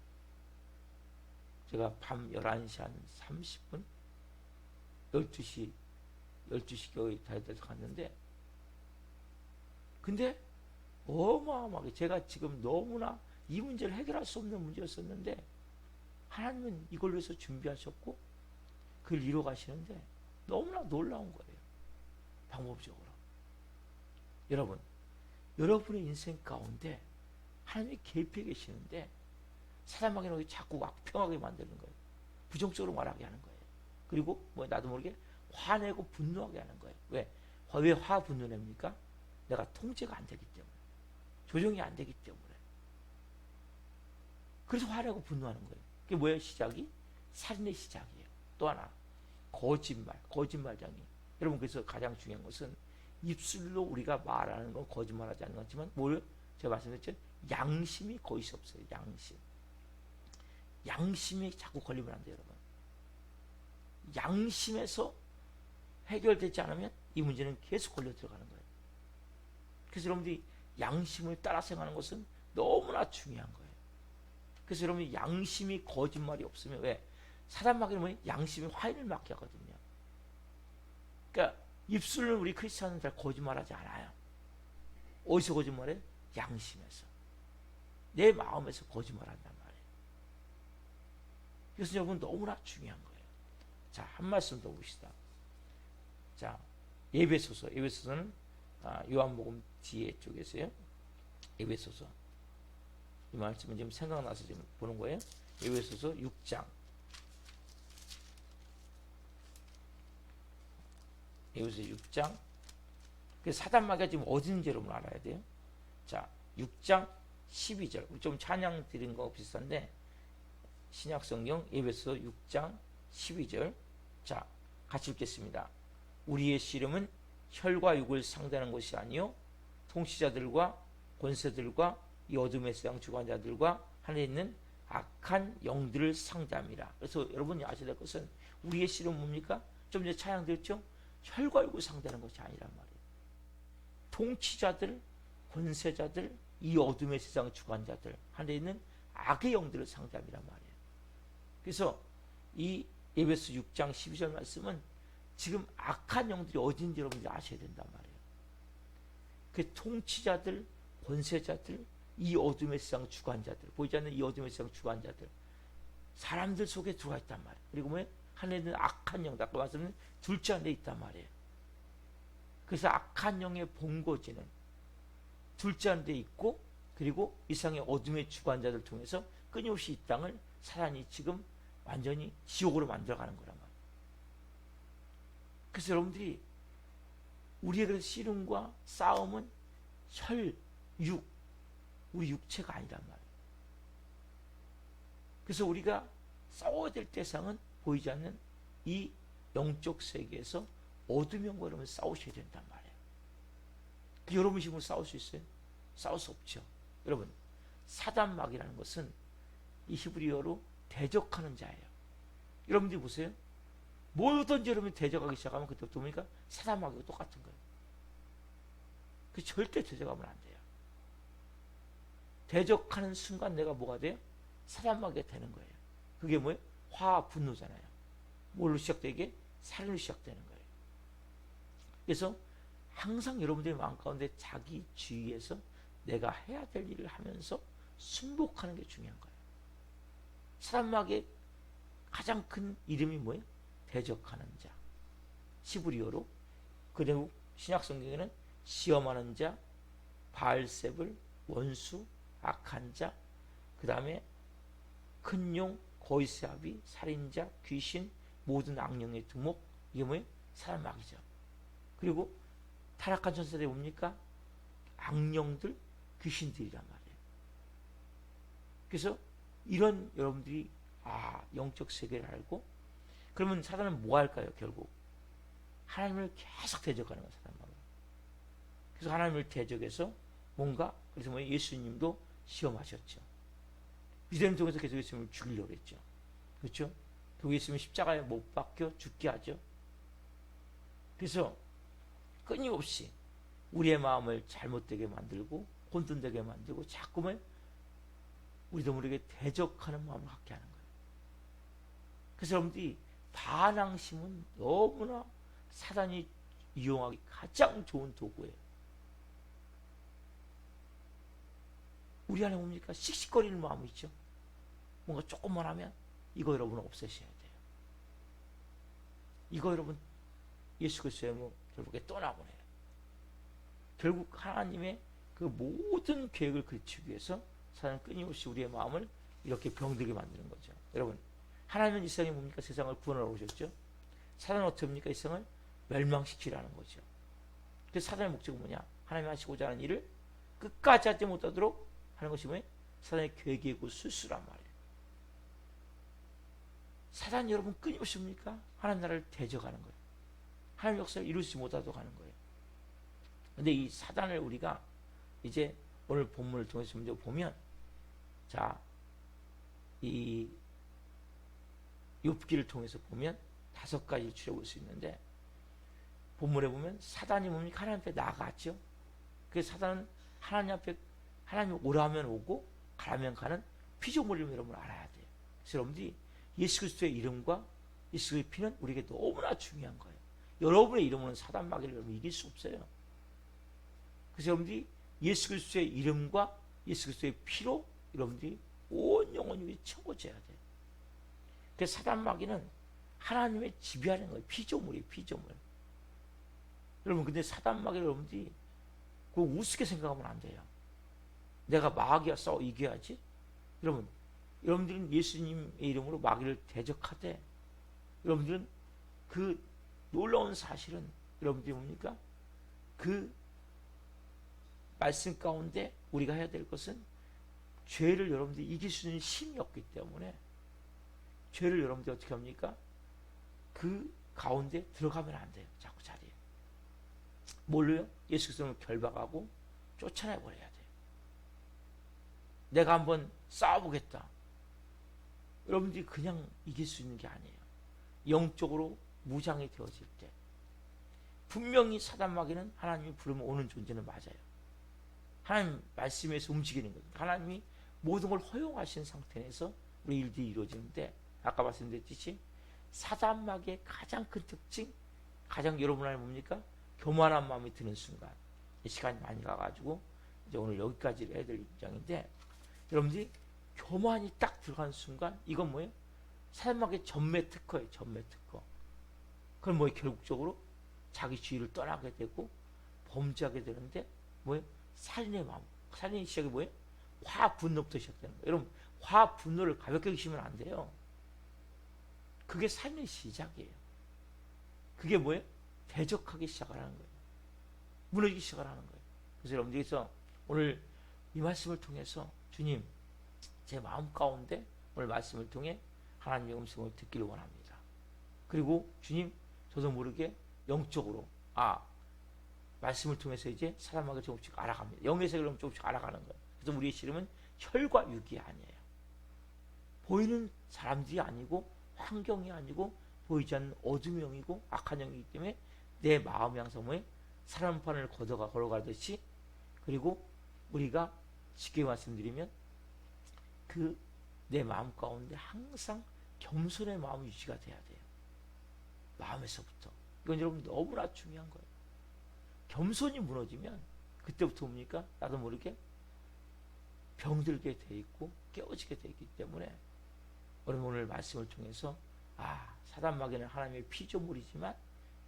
제가 밤 11시 한 30분 12시 거의 다 돼서 갔는데 근데 어마어마하게 제가 지금 너무나 이 문제를 해결할 수 없는 문제였었는데 하나님은 이걸 위해서 준비하셨고 그걸 이뤄 가시는데 너무나 놀라운 거예요. 방법적으로. 여러분, 여러분의 인생 가운데 하나님이 개입해 계시는데 사단마귀는 자꾸 악평하게 만드는 거예요. 부정적으로 말하게 하는 거예요. 그리고 뭐 나도 모르게 화내고 분노하게 하는 거예요. 왜 화 분노냅니까? 내가 통제가 안 되기 때문에. 조정이 안 되기 때문에. 그래서 화내고 분노하는 거예요. 그게 뭐예요? 시작이? 살인의 시작이에요. 또 하나 거짓말장이. 여러분 그래서 가장 중요한 것은 입술로 우리가 말하는 건 거짓말하지 않는 거지만 뭘 제가 말씀드렸죠? 양심이 거의 없어요. 양심이 자꾸 걸리면 안 돼요, 여러분. 양심에서 해결되지 않으면 이 문제는 계속 걸려 들어가는 거예요. 그래서 여러분들이 양심을 따라 생각하는 것은 너무나 중요한 거예요. 그래서 여러분이 양심이 거짓말이 없으면 왜? 사단 마귀는 뭐예요? 양심이 화인을 맞게 하거든요. 그러니까 입술은 우리 크리스찬들 거짓말하지 않아요. 어디서 거짓말해? 양심에서. 내 마음에서 거짓말한단 말이에요. 그래서 여러분 너무나 중요한 거예요. 자, 한 말씀 더 봅시다. 자, 에베소서는 요한복음 뒤에 쪽에서요. 에베소서. 이 말씀은 지금 생각나서 지금 보는 거예요. 에베소서 6장. 에베소서 6장. 그 사단 마귀가 지금 어딘지 여러분 알아야 돼요. 자, 6장 12절. 우리 좀 찬양 드린 거 비슷한데 신약 성경 에베소서 6장 12절. 자, 같이 읽겠습니다. 우리의 씨름은 혈과 육을 상대하는 것이 아니요 통치자들과 권세들과 이 어둠의 세상 주관자들과 하늘에 있는 악한 영들을 상대함이라. 그래서 여러분이 아셔야 될 것은 우리의 씨름은 뭡니까? 좀 전에 찬양 드렸죠? 혈과 육을 상대하는 것이 아니란 말이에요. 통치자들, 권세자들, 이 어둠의 세상 주관자들, 하늘에 있는 악의 영들을 상대함이란 말이에요. 그래서 이 에베소 6장 12절 말씀은 지금 악한 영들이 어딘지 여러분들이 아셔야 된단 말이에요. 그 통치자들, 권세자들, 이 어둠의 세상 주관자들, 보이지 않는 이 어둠의 세상 주관자들, 사람들 속에 들어가 있단 말이에요. 그리고 뭐 하늘에 있는 악한 영, 아까 말씀드린 둘째 안에 있단 말이에요. 그래서 악한 영의 본거지는 둘째 안에 있고, 그리고 이 세상의 어둠의 주관자들 통해서 끊임없이 이 땅을 사단이 지금 완전히 지옥으로 만들어가는 거란 말이에요. 그래서 여러분들이 우리의 그 씨름과 싸움은 혈, 육, 우리 육체가 아니란 말이에요. 그래서 우리가 싸워야 될 대상은 보이지 않는 이 영적 세계에서 어둠의 영과 여러분 싸우셔야 된단 말이에요. 여러분 힘으로 싸울 수 있어요? 싸울 수 없죠. 여러분, 사단 마귀라는 것은 이 히브리어로 대적하는 자예요. 여러분들이 보세요. 뭐든지 여러분이 대적하기 시작하면 그때부터 보니까 사단 마귀가 똑같은 거예요. 그 절대 대적하면 안 돼요. 대적하는 순간 내가 뭐가 돼요? 사단 마귀가 되는 거예요. 그게 뭐예요? 화, 분노잖아요. 뭘로 시작되게? 살인으로 시작되는 거예요. 그래서 항상 여러분들의 마음 가운데 자기 주위에서 내가 해야 될 일을 하면서 순복하는 게 중요한 거예요. 사단 마귀의 가장 큰 이름이 뭐예요? 대적하는 자. 히브리어로. 그리고 신약 성경에는 시험하는 자, 바알세불, 원수, 악한 자, 그 다음에 큰 용, 거이스아비, 살인자, 귀신, 모든 악령의 두목. 이게 뭐예요? 사단 마귀죠. 그리고 타락한 천사들이 뭡니까? 악령들, 귀신들이란 말이에요. 그래서 이런 여러분들이 영적 세계를 알고 그러면 사단은 뭐 할까요? 결국 하나님을 계속 대적하는 거예요. 사단 마귀. 그래서 하나님을 대적해서 뭔가 그래서 뭐 예수님도 시험하셨죠. 믿음을 통해서 계속 예수님을 죽이려고 했죠. 그렇죠? 그 예수님이 십자가에 못 박혀 죽게 하죠. 그래서 끊임없이 우리의 마음을 잘못되게 만들고 혼돈되게 만들고 자꾸만 우리도 모르게 대적하는 마음을 갖게 하는 거예요. 그래서 여러분들이 반항심은 너무나 사단이 이용하기 가장 좋은 도구예요. 우리 안에 뭡니까? 씩씩거리는 마음이 있죠. 뭔가 조금만 하면 이거 여러분 없애셔야 돼요. 이거 여러분 예수 그리스도의 결국에 떠나보내요. 결국 하나님의 그 모든 계획을 그치기 위해서 사단은 끊임없이 우리의 마음을 이렇게 병들게 만드는 거죠. 여러분, 하나님은 이 세상에 뭡니까? 세상을 구원하러 오셨죠. 사단은 어떻게 합니까? 이 세상을 멸망시키라는 거죠. 그래서 사단의 목적은 뭐냐? 하나님이 하시고자 하는 일을 끝까지 하지 못하도록 하는 것이 뭐예요? 사단의 계획이고 술수란 말이에요. 사단 여러분 끊임없이 뭡니까? 하나님 나라를 대적하는 거예요. 하나님 역사를 이루지 못하도록 하는 거예요. 근데 이 사단을 우리가 이제 오늘 본문을 통해서 좀 보면, 자, 이 욥기를 통해서 보면 5가지 추려볼 수 있는데, 본문에 보면 사단이 뭡니까? 하나님 앞에 나아갔죠. 그래서 사단은 하나님 앞에, 하나님이 오라면 오고 가라면 가는 피조물임을 여러분 알아야 돼요. 그래서 여러분들이 예수 그리스도의 이름과 예수 그리스도의 피는 우리에게 너무나 중요한 거예요. 여러분의 이름으로는 사단 마귀를 여러분 이길 수 없어요. 그래서 여러분들이 예수 그리스도의 이름과 예수 그리스도의 피로 여러분들이 온 영혼이 채워져야 돼요. 그래서 사단 마귀는 하나님의 지배하는 거예요. 피조물이에요. 피조물. 여러분 근데 사단 마귀를 여러분들이 그거 우습게 생각하면 안 돼요. 내가 마귀와 싸워 이겨야지. 여러분, 여러분들은 예수님의 이름으로 마귀를 대적하되, 여러분들은 그 놀라운 사실은 여러분들이 뭡니까? 그 말씀 가운데 우리가 해야 될 것은 죄를 여러분들이 이길 수 있는 힘이 없기 때문에 죄를 여러분들이 어떻게 합니까? 그 가운데 들어가면 안 돼요. 자꾸 자리에. 뭘로요? 예수 그리스도를 결박하고 쫓아내버려야 돼요. 내가 한번 싸워보겠다. 여러분들이 그냥 이길 수 있는 게 아니에요. 영적으로 무장이 되어질 때 분명히 사단 마귀는 하나님이 부르면 오는 존재는 맞아요. 하나님 말씀에서 움직이는 거예요. 하나님이 모든 걸 허용하신 상태에서 우리 일들이 이루어지는데, 아까 말씀드렸듯이 사단 마귀의 가장 큰 특징, 가장 여러분 안에 뭡니까? 교만한 마음이 드는 순간. 시간이 많이 가가지고 이제 오늘 여기까지 해야 될 입장인데, 여러분들이 교만이 딱 들어간 순간 이건 뭐예요? 사단 마귀의 전매 특허예요. 전매 특허. 그럼 뭐예요? 결국적으로 자기 주의를 떠나게 되고 범죄하게 되는데 뭐예요? 살인의 마음. 살인의 시작이 뭐예요? 화, 분노부터 시작되는 거예요. 여러분, 화, 분노를 가볍게 여기시면 안 돼요. 그게 살인의 시작이에요. 그게 뭐예요? 대적하기 시작하는 거예요. 무너지기 시작하는 거예요. 그래서 여러분들께서 오늘 이 말씀을 통해서 주님, 제 마음 가운데 오늘 말씀을 통해 하나님의 음성을 듣기를 원합니다. 그리고 주님, 저도 모르게 영적으로 말씀을 통해서 이제 사람에게 조금씩 알아갑니다. 영의 세계를 조금씩 알아가는 거예요. 그래서 우리의 씨름은 혈과 육이 아니에요. 보이는 사람들이 아니고 환경이 아니고 보이지 않는 어둠의 영이고 악한 영이기 때문에 내 마음의 항상 뭐에 사람판을 걸어가듯이, 그리고 우리가 쉽게 말씀드리면 그 내 마음 가운데 항상 겸손의 마음이 유지가 돼야 돼요. 마음에서부터. 이건 여러분 너무나 중요한 거예요. 겸손이 무너지면 그때부터 뭡니까? 나도 모르게 병들게 돼 있고 깨어지게 돼 있기 때문에 여러분 오늘 말씀을 통해서 사단 마귀는 하나님의 피조물이지만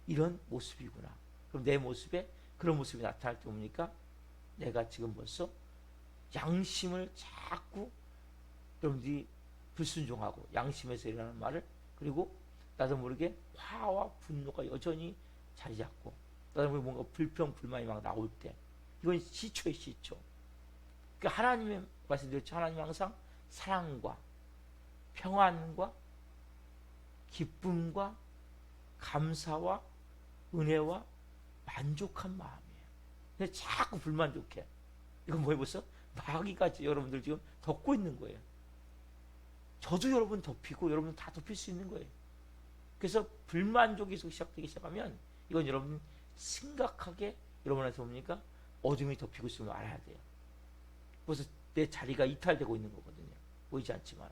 이런 모습이구나. 그럼 내 모습에 그런 모습이 나타날 때 뭡니까? 내가 지금 벌써 양심을 자꾸 여러분들이 불순종하고 양심에서 일어나는 말을, 그리고 나도 모르게 화와 분노가 여전히 자리 잡고 나도 모르게 뭔가 불평 불만이 막 나올 때, 이건 시초의 시초. 그러니까 하나님의 말씀드렸죠. 하나님은 항상 사랑과 평안과 기쁨과 감사와 은혜와 만족한 마음이에요. 근데 자꾸 불만족해. 이건 뭐예요? 벌써 마귀까지 여러분들 지금 덮고 있는 거예요. 저도 여러분 덮이고 여러분 다 덮일 수 있는 거예요. 그래서 불만족이 시작되기 시작하면 이건 여러분 심각하게 여러분한테 뭡니까? 어둠이 덮이고 있음을 알아야 돼요. 그래서 내 자리가 이탈되고 있는 거거든요. 보이지 않지만.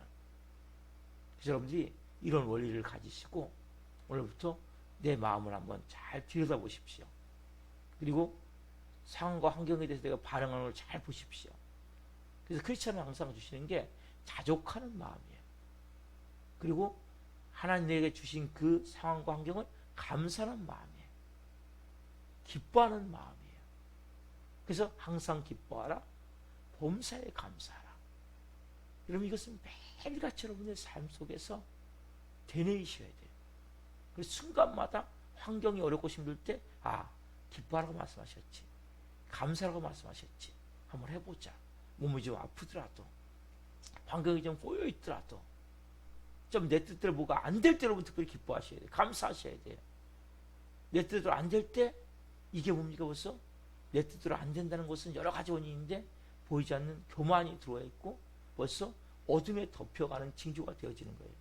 그래서 여러분들이 이런 원리를 가지시고 오늘부터 내 마음을 한번 잘 들여다보십시오. 그리고 상황과 환경에 대해서 내가 반응하는 걸 잘 보십시오. 그래서 크리스천은 항상 주시는 게 자족하는 마음이에요. 그리고 하나님 내게 주신 그 상황과 환경을 감사하는 마음이에요. 기뻐하는 마음이에요. 그래서 항상 기뻐하라, 범사에 감사하라. 여러분 이것은 매일같이 여러분의 삶 속에서 되뇌이셔야 돼요. 그래서 순간마다 환경이 어렵고 힘들 때 기뻐하라고 말씀하셨지, 감사라고 말씀하셨지, 한번 해보자. 몸이 좀 아프더라도 환경이 좀 꼬여있더라도 좀 내 뜻대로 뭐가 안 될 때 여러분 특별히 기뻐하셔야 돼요. 감사하셔야 돼요. 내 뜻대로 안 될 때 이게 뭡니까? 벌써 내 뜻대로 안 된다는 것은 여러 가지 원인인데 보이지 않는 교만이 들어와 있고 벌써 어둠에 덮여가는 징조가 되어지는 거예요.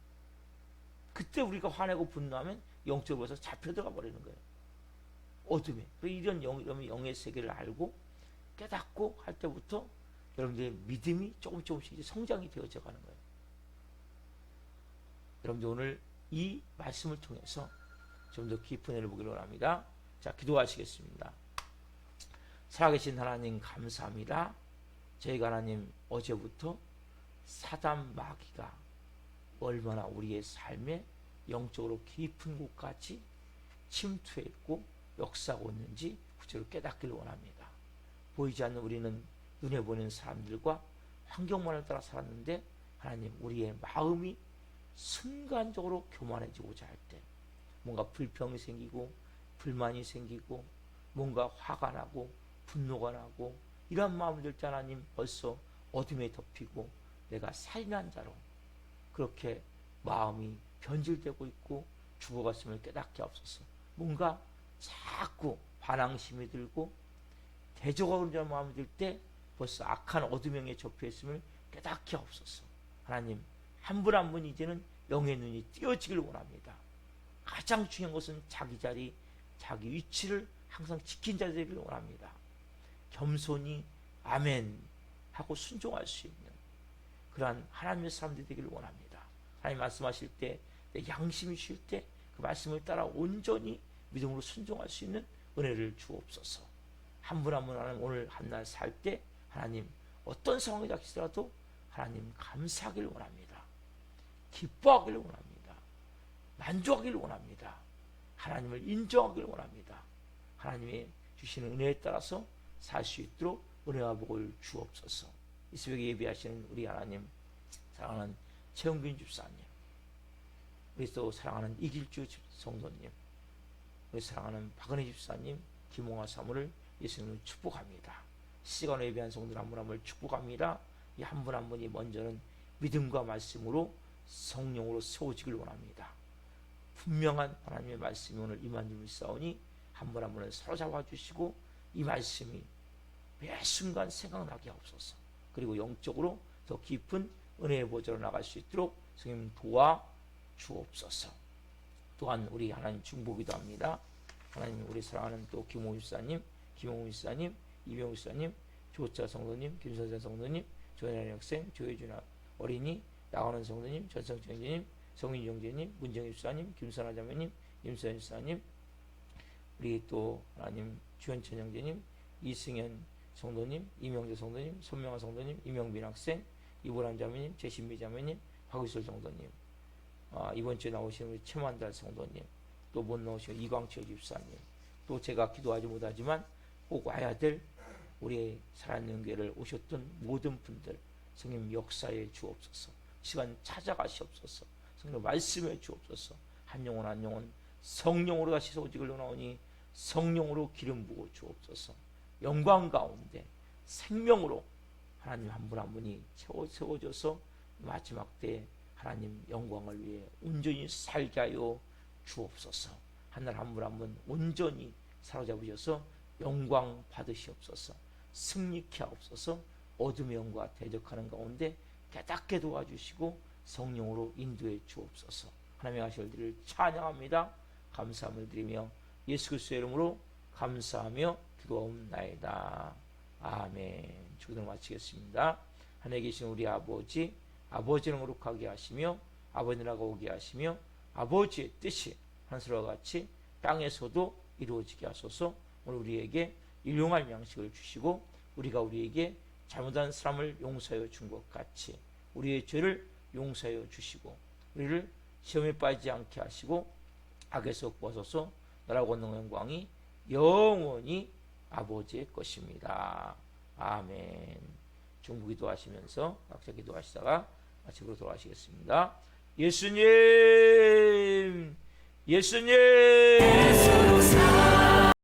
그때 우리가 화내고 분노하면 영적으로 해서 잡혀 들어가 버리는 거예요. 어둠에. 이런 영의 세계를 알고 깨닫고 할 때부터 여러분들의 믿음이 조금씩 성장이 되어져 가는 거예요. 여러분들 오늘 이 말씀을 통해서 좀 더 깊은 은혜를 보기를 원합니다. 자, 기도하시겠습니다. 살아계신 하나님 감사합니다. 저희가 하나님 어제부터 사단 마귀가 얼마나 우리의 삶에 영적으로 깊은 곳까지 침투했고 역사하고 있는지 구체로 깨닫기를 원합니다. 보이지 않는 우리는 눈에 보이는 사람들과 환경만을 따라 살았는데 하나님 우리의 마음이 순간적으로 교만해지고자 할 때 뭔가 불평이 생기고 불만이 생기고 뭔가 화가 나고 분노가 나고 이런 마음을 들 때 하나님 벌써 어둠에 덮이고 내가 살인한 자로 그렇게 마음이 변질되고 있고 죽어갔음을 깨닫게 하옵소서. 뭔가 자꾸 반항심이 들고 대적하는 마음이 들 때 벌써 악한 어둠에 접혀 있음을 깨닫게 하옵소서. 하나님 한 분 한 분 이제는 영의 눈이 띄어지길 원합니다. 가장 중요한 것은 자기 자리 자기 위치를 항상 지킨 자 되기를 원합니다. 겸손히 아멘 하고 순종할 수 있는 그러한 하나님의 사람들이 되기를 원합니다. 하나님 말씀하실 때 내 양심이 쉴 때 그 말씀을 따라 온전히 믿음으로 순종할 수 있는 은혜를 주옵소서. 한 분 한 분 하나님 오늘 한 날 살 때 하나님 어떤 상황이 닥치더라도 하나님 감사하기를 원합니다. 기뻐하기를 원합니다. 만족하기를 원합니다. 하나님을 인정하기를 원합니다. 하나님의 주시는 은혜에 따라서 살 수 있도록 은혜와 복을 주옵소서. 이 새벽에 예배하시는 우리 하나님 사랑하는 최영균 집사님, 우리 또 사랑하는 이길주 성도님, 우리 사랑하는 박은혜 집사님, 김홍아 사무를 예수님으로 축복합니다. 시간에 예배한 성도들 한 분 한 분을 축복합니다. 이 한 분 한 분이 먼저는 믿음과 말씀으로 성령으로 세워지길 원합니다. 분명한 하나님의 말씀이 오늘 임한 줄 믿사오니 한 분 한 분을 사로잡아 주시고 이 말씀이 매 순간 생각나게 하옵소서. 그리고 영적으로 더 깊은 은혜의 보좌로 나갈 수 있도록 성령 도와 주옵소서. 또한 우리 하나님 중보기도 합니다. 하나님 우리 사랑하는 또 김홍 집사님, 김홍 집사님, 이병우 집사님, 조차 성도님, 김선생 성도님, 조현현 학생, 조혜준 어린이, 나가는 성도님, 전성철 형제님, 성인 형제님, 문정희 집사님, 김선아 자매님, 임서현 집사님, 우리 또 하나님 주현천 형제님, 이승현 성도님, 이명재 성도님, 손명아 성도님, 이명빈 학생, 이보람 자매님, 제신미 자매님, 박유솔 성도님, 이번 주에 나오신 우리 최만달 성도님, 또 못 나오신 이광철 집사님, 또 제가 기도하지 못하지만 꼭 와야 될 우리 살아있는 교회를 오셨던 모든 분들 성령 역사에 주옵소서. 시간 찾아가시옵소서. 성령 말씀해 주옵소서. 한 영혼 한 영혼 성령으로 다시 소직을 나오니 성령으로 기름 부어 주옵소서. 영광 가운데 생명으로 하나님 한 분 한 분이 세워져서 마지막 때 하나님 영광을 위해 온전히 살게 하여 주옵소서. 하늘 한 분 한 분 온전히 사로잡으셔서 영광 받으시옵소서. 승리케 하옵소서. 어둠의 영과 대적하는 가운데 깨닫게 도와주시고 성령으로 인도해 주옵소서. 하나님의 하실 일을 찬양합니다. 감사함을 드리며 예수 그리스도의 이름으로 감사하며 기도하옵나이다. 아멘. 주기도를 마치겠습니다. 하늘에 계신 우리 아버지, 아버지를 거룩하게 하시며 아버지 나라가 오게 하시며 아버지의 뜻이 하늘과 같이 땅에서도 이루어지게 하소서. 오늘 우리에게 일용할 양식을 주시고 우리가 우리에게 잘못한 사람을 용서하여 준 것 같이 우리의 죄를 용서하여 주시고 우리를 시험에 빠지지 않게 하시고 악에서 구하소서. 나라와 권능과 영광이 영원히 아버지의 것입니다. 아멘. 중부 기도하시면서 각자 기도하시다가 마치고 돌아가시겠습니다. 예수님, 예수님.